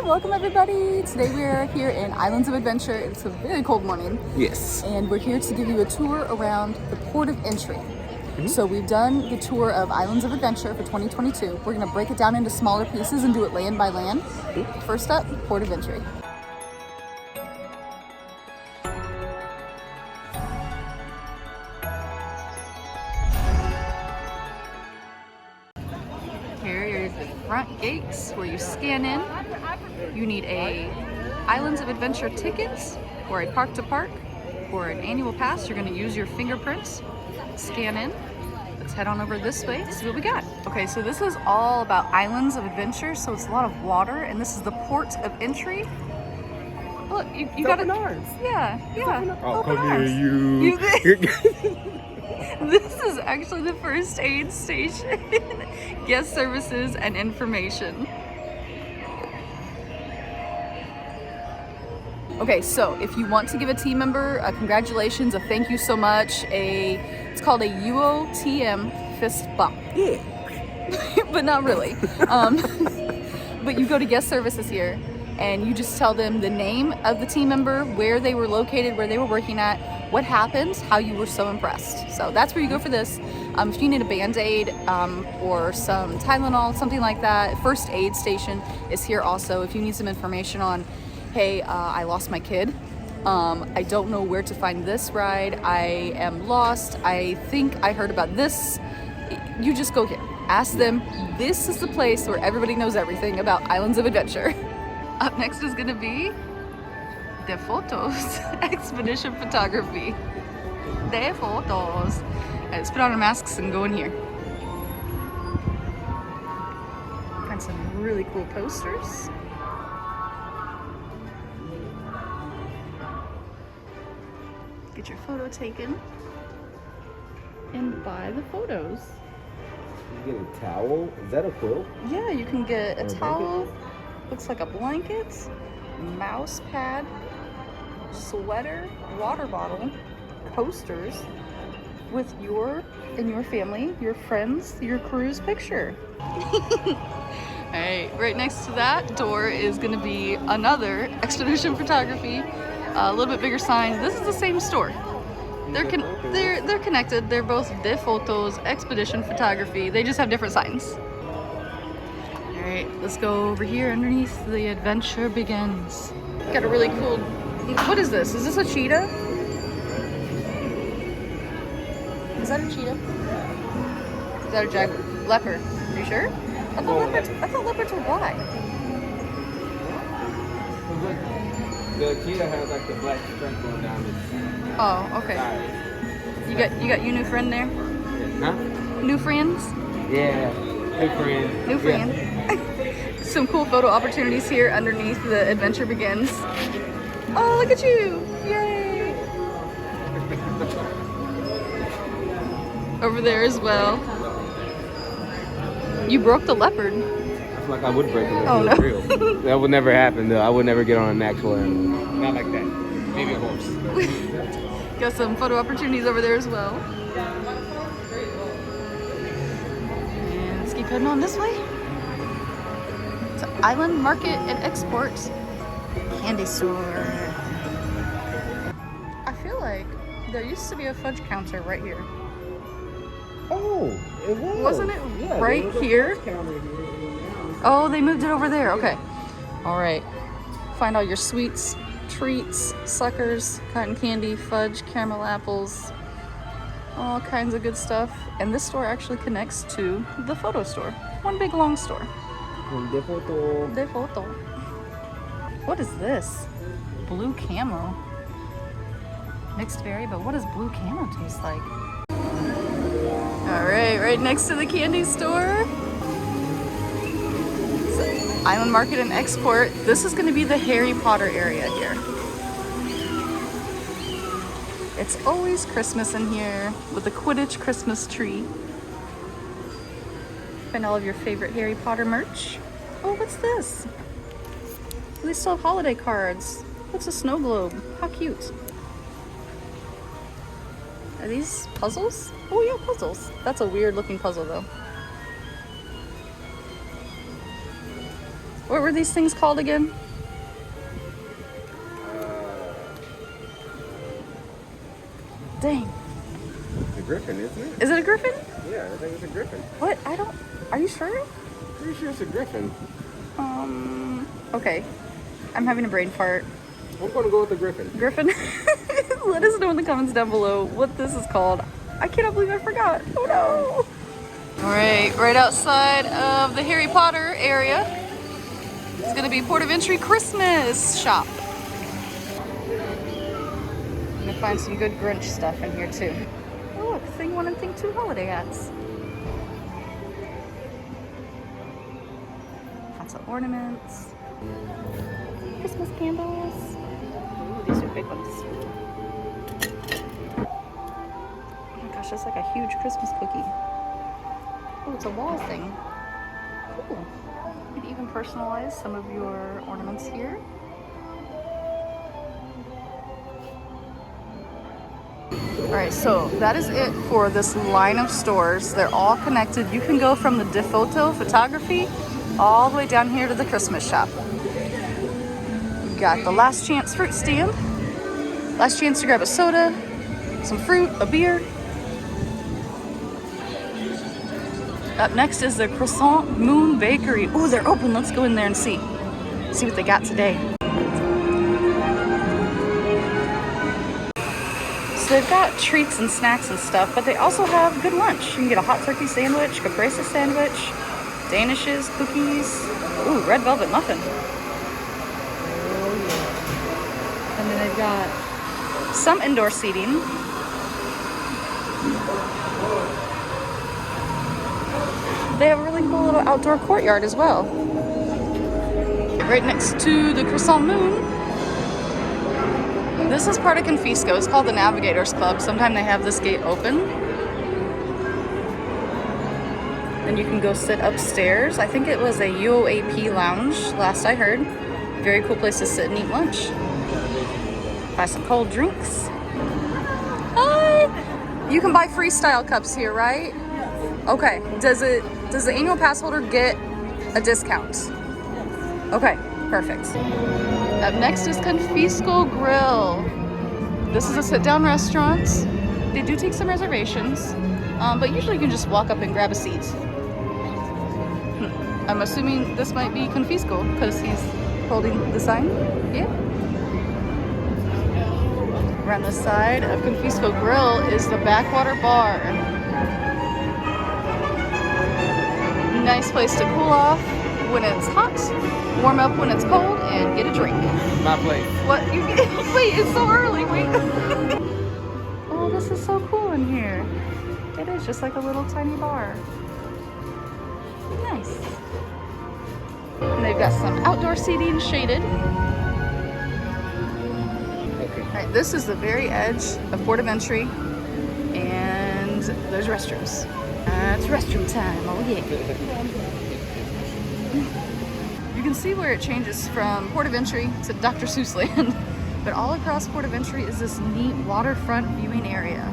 welcome everybody. Today we are here in Islands of Adventure. It's a very cold morning. Yes. And we're here to give you a tour around the port of entry. So we've done the tour of Islands of Adventure for 2022. We're gonna break it down into smaller pieces and do it land by land. First up, port of entry. Here is the front gates where you scan in. You need a Islands of Adventure tickets or a park to park or an annual pass. You're going to use your fingerprints, scan in. Let's head on over this way to see what we got. Okay, so this is all about Islands of Adventure. So it's a lot of water, and this is the port of entry. Look, you got it. Yeah. I'll Open come arms. near you. This is actually the first aid station, guest services and information. Okay, so if you want to give a team member a congratulations, a thank you so much, it's called a UOTM fist bump. Yeah. But not really. But you go to guest services here and you just tell them the name of the team member, where they were located, where they were working at, what happened, how you were so impressed. So that's where you go for this. If you need a Band-Aid or some Tylenol, something like that, first aid station is here also. If you need some information on, hey, I lost my kid. I don't know where to find this ride. I am lost. I think I heard about this. You just go here. Ask them. This is the place where everybody knows everything about Islands of Adventure. Up next is going to be the photos, expedition photography. The photos. Let's put on our masks and go in here. Find some really cool posters. Get your photo taken and buy the photos. You get a towel? Is that a quilt? Yeah, you can get a Or a towel. Looks like a blanket, mouse pad, sweater, water bottle, posters with your and your family, your friends, your crew's picture. Alright, right next to that door is going to be another expedition photography, a little bit bigger sign. This is the same store. They're connected. They're both De Photos, expedition photography. They just have different signs. Alright, let's go over here underneath the adventure begins. Got a really cool, what is this? Is this a cheetah? Is that a cheetah? Is that a leopard? Are you sure? I thought leopards were black. The cheetah has like the black stripe going down its Oh, okay. side. You got your new friend there? Huh? New friends? Yeah. New friend. New friend. Yeah. Some cool photo opportunities here underneath the adventure begins. Oh, look at you! Yay! Over there as well. You broke the leopard. I feel like I would break it. Oh, no. Real. That would never happen though. I would never get on an actual animal. Not like that. Maybe a horse. Got some photo opportunities over there as well. And let's keep heading on this way. To Island Market and Export Candy Store. I feel like there used to be a fudge counter right here. Oh, it was. Wasn't it Yeah, right there was a here? horse counter here. Oh, they moved it over there. Okay. All right. Find all your sweets, treats, suckers, cotton candy, fudge, caramel apples, all kinds of good stuff. And this store actually connects to the photo store. One big long store. De photo. De photo. What is this? Blue camo. Mixed berry, but what does blue camo taste like? All right next to the candy store. Island Market and Export. This is going to be the Harry Potter area here. It's always Christmas in here with the Quidditch Christmas tree. Find all of your favorite Harry Potter merch. Oh, what's this? They still have holiday cards. What's a snow globe? How cute. Are these puzzles? Oh yeah, puzzles. That's a weird looking puzzle though. What were these things called again? Dang. It's a griffin, isn't it? Is it a griffin? Yeah, I think it's a griffin. What? I don't... Are you sure? Pretty sure it's a griffin. Okay. I'm having a brain fart. I'm gonna go with the griffin. Griffin? Let us know in the comments down below what this is called. I cannot believe I forgot. Oh no! Alright, right outside of the Harry Potter area, it's gonna be Port of Entry Christmas shop. I'm gonna find some good Grinch stuff in here too. Oh look, Thing 1 and Thing 2 holiday hats. Lots of ornaments. Christmas candles. Ooh, these are big ones. Oh my gosh, that's like a huge Christmas cookie. Oh, it's a wall thing. Cool. You could even personalize some of your ornaments here. Alright, so that is it for this line of stores. They're all connected. You can go from the DePhoto photography all the way down here to the Christmas shop. We've got the Last Chance fruit stand. Last chance to grab a soda, some fruit, a beer. Up next is the Croissant Moon Bakery. Oh, they're open. Let's go in there and see what they got today. So they've got treats and snacks and stuff, but they also have good lunch. You can get a hot turkey sandwich, caprese sandwich, danishes, cookies. Ooh, red velvet muffin. And then they've got some indoor seating. They have a really cool little outdoor courtyard as well. Right next to the Croissant Moon. This is part of Confisco. It's called the Navigators Club. Sometimes they have this gate open. Then you can go sit upstairs. I think it was a UOAP lounge, last I heard. Very cool place to sit and eat lunch. Buy some cold drinks. Hi! You can buy freestyle cups here, right? Okay. Does the annual pass holder get a discount? Okay, perfect. Up next is Confisco Grill. This is a sit-down restaurant. They do take some reservations, but usually you can just walk up and grab a seat. I'm assuming this might be Confisco because he's holding the sign. Yeah. Around the side of Confisco Grill is the Backwater Bar. Nice place to cool off when it's hot, warm up when it's cold, and get a drink. My place. What? Wait, it's so early. Wait. Oh, this is so cool in here. It is just like a little tiny bar. Nice. And they've got some outdoor seating, shaded. Okay. All right, this is the very edge of Port of Entry, and there's restrooms. It's restroom time, oh yeah. You can see where it changes from Port of Entry to Dr. Seuss Land, but all across Port of Entry is this neat waterfront viewing area.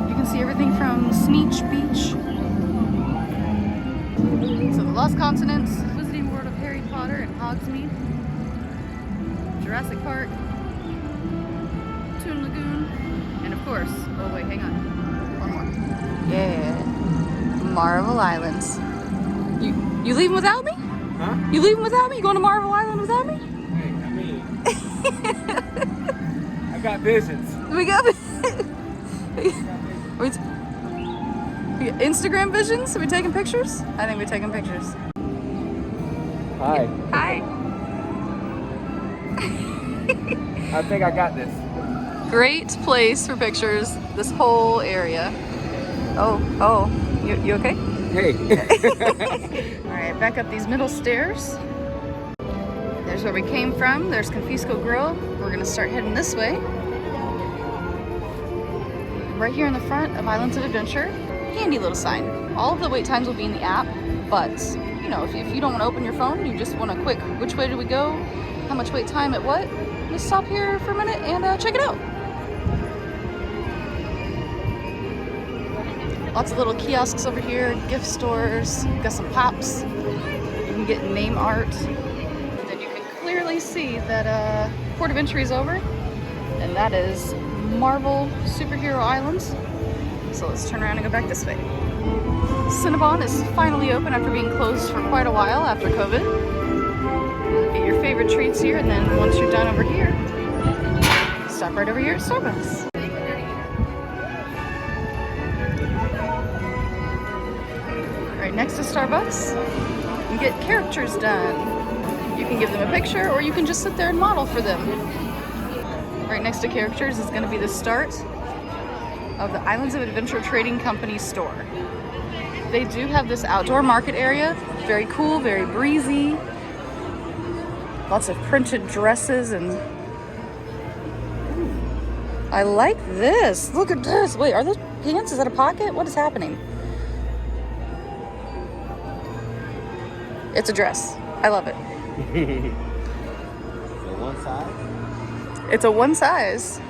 You can see everything from Sneech Beach to the Lost Continents, Visiting World of Harry Potter and Hogsmeade, Jurassic Park, Toon Lagoon, and of course, oh wait, hang on, one more. Yeah, Marvel Islands. You leaving without me? Huh? You leaving without me? You going to Marvel Island without me? Hey, I mean, I got visions. We got Instagram visions? Are we taking pictures? I think we're taking pictures. Hi. Hi. I think I got this. Great place for pictures, this whole area. Oh, you okay? Hey. All right, back up these middle stairs. There's where we came from. There's Confisco Grill. We're gonna start heading this way. Right here in the front of Islands of Adventure. Handy little sign. All of the wait times will be in the app, but you know, if you don't want to open your phone, you just want a quick, which way do we go? How much wait time at what? Just stop here for a minute and check it out. Lots of little kiosks over here, gift stores, got some pops. You can get name art. And then you can clearly see that port of entry is over. And that is Marvel Superhero Island. So let's turn around and go back this way. Cinnabon is finally open after being closed for quite a while after COVID. Get your favorite treats here, and then once you're done over here, stop right over here at Starbucks. Right next to Starbucks, you can get characters done. You can give them a picture, or you can just sit there and model for them. Right next to characters is going to be the start of the Islands of Adventure Trading Company store. They do have this outdoor market area. Very cool, very breezy. Lots of printed dresses and... I like this. Look at this. Wait, are those pants? Is that a pocket? What is happening? It's a dress. I love it. So one size? It's a one size.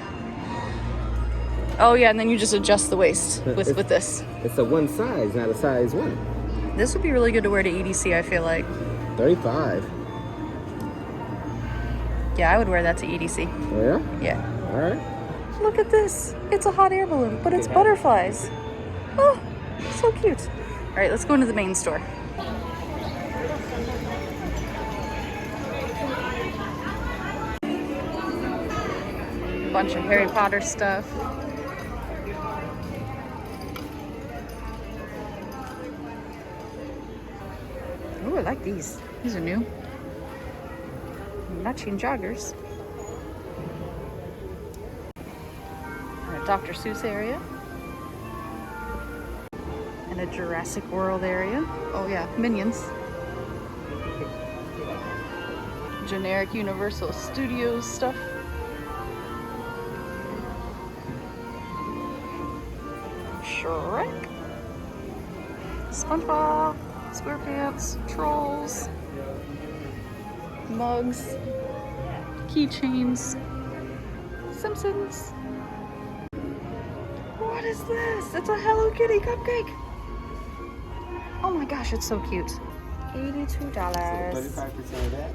Oh yeah, and then you just adjust the waist with this. It's a one size, not a size one. This would be really good to wear to EDC, I feel like. 35. Yeah, I would wear that to EDC. Oh yeah? Yeah. All right. Look at this. It's a hot air balloon, but it's butterflies. Oh, so cute. All right, let's go into the main store. A bunch of Harry Potter stuff. Ooh, I like these. These are new. Matching joggers. And a Dr. Seuss area. And a Jurassic World area. Oh yeah, Minions. Generic Universal Studios stuff. Shrek. SpongeBob. SquarePants, Trolls, mugs, keychains, Simpsons. What is this? It's a Hello Kitty cupcake. Oh my gosh, it's so cute. $82. So 35% of that?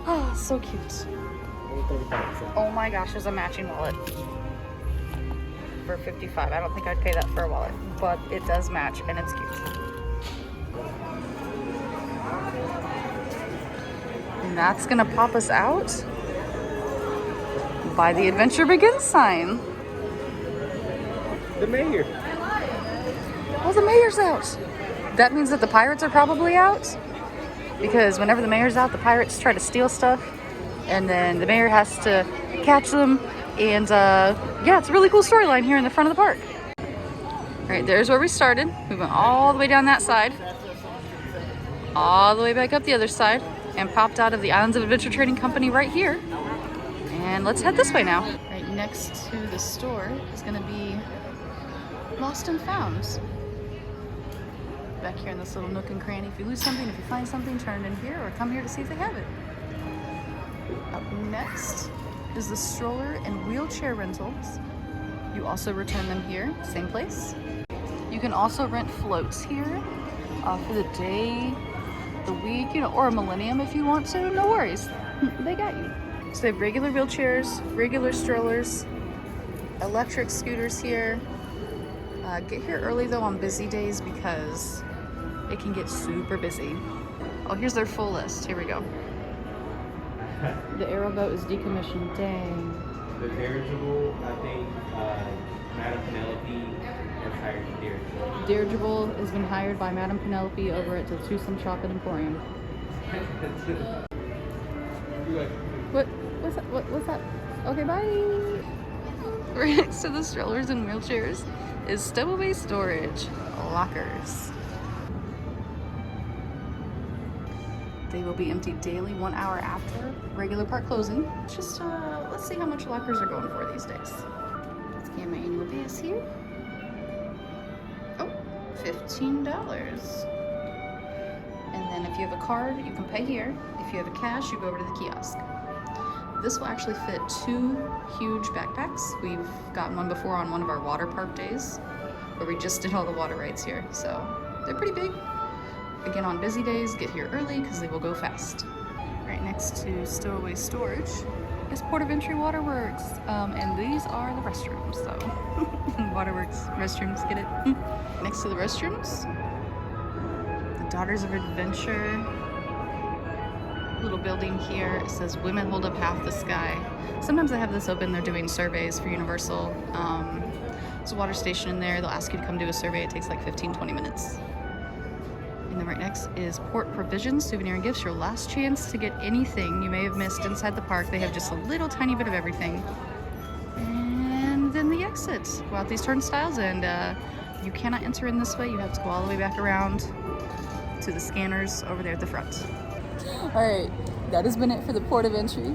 Oh, so cute. 35%. Oh my gosh, there's a matching wallet. For $55. I don't think I'd pay that for a wallet, but it does match and it's cute. And that's gonna pop us out by the Adventure Begins sign. The mayor. Oh, the mayor's out. That means that the pirates are probably out. Because whenever the mayor's out, the pirates try to steal stuff. And then the mayor has to catch them. And yeah, it's a really cool storyline here in the front of the park. All right, there's where we started. We went all the way down that side. All the way back up the other side. And popped out of the Islands of Adventure Trading Company right here. And let's head this way now. Right next to the store is gonna be Lost and Found. Back here in this little nook and cranny. If you lose something, if you find something, turn it in here or come here to see if they have it. Up next is the stroller and wheelchair rentals. You also return them here, same place. You can also rent floats here for the day, the week, you know, or a millennium if you want to. No worries, they got you. So they have regular wheelchairs, regular strollers, electric scooters here. Get here early though on busy days because it can get super busy. Oh, here's their full list. Here we go. The aeroboat is decommissioned. Dang. The dirigible, I think, Madam Penelope has hired the dirigible. Dirigible has been hired by Madam Penelope over at the Twosome Chocolate Emporium. What's that? What's that? Okay, bye. Right next to the strollers and wheelchairs is stowaway storage lockers. They will be emptied daily 1 hour after regular park closing. Just let's see how much lockers are going for these days. Scan my annual pass here. Oh, $15. And then if you have a card, you can pay here. If you have a cash, you go over to the kiosk. This will actually fit 2 huge backpacks. We've gotten one before on one of our water park days. where we just did all the water rides here. So they're pretty big. Again, on busy days, get here early because they will go fast. Right next to Stowaway Storage is Port of Entry Waterworks. And these are the restrooms, so Waterworks, restrooms, get it? Next to the restrooms, the Daughters of Adventure. Little building here. It says women hold up half the sky. Sometimes they have this open, they're doing surveys for Universal. There's a water station in there. They'll ask you to come do a survey. It takes like 15-20 minutes. And then right next is Port Provisions, Souvenir and Gifts. Your last chance to get anything you may have missed inside the park. They have just a little tiny bit of everything. And then the exit. Go out these turnstiles, and you cannot enter in this way. You have to go all the way back around to the scanners over there at the front. All right, that has been it for the Port of Entry.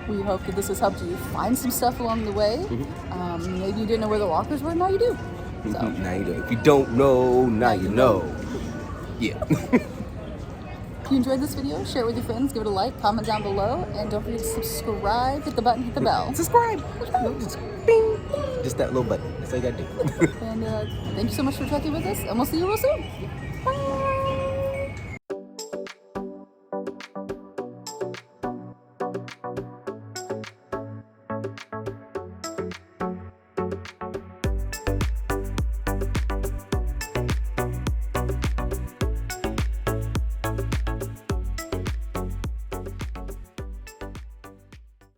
We hope that this has helped you find some stuff along the way. Maybe you didn't know where the lockers were, now you do. So. Now you do. If you don't know, now you know. Yeah. If you enjoyed this video, share it with your friends, give it a like, comment down below, and don't forget to subscribe, hit the button, hit the bell. Subscribe. Just bing. Just that little button. That's all you gotta do. And thank you so much for trekking with us, and we'll see you real soon.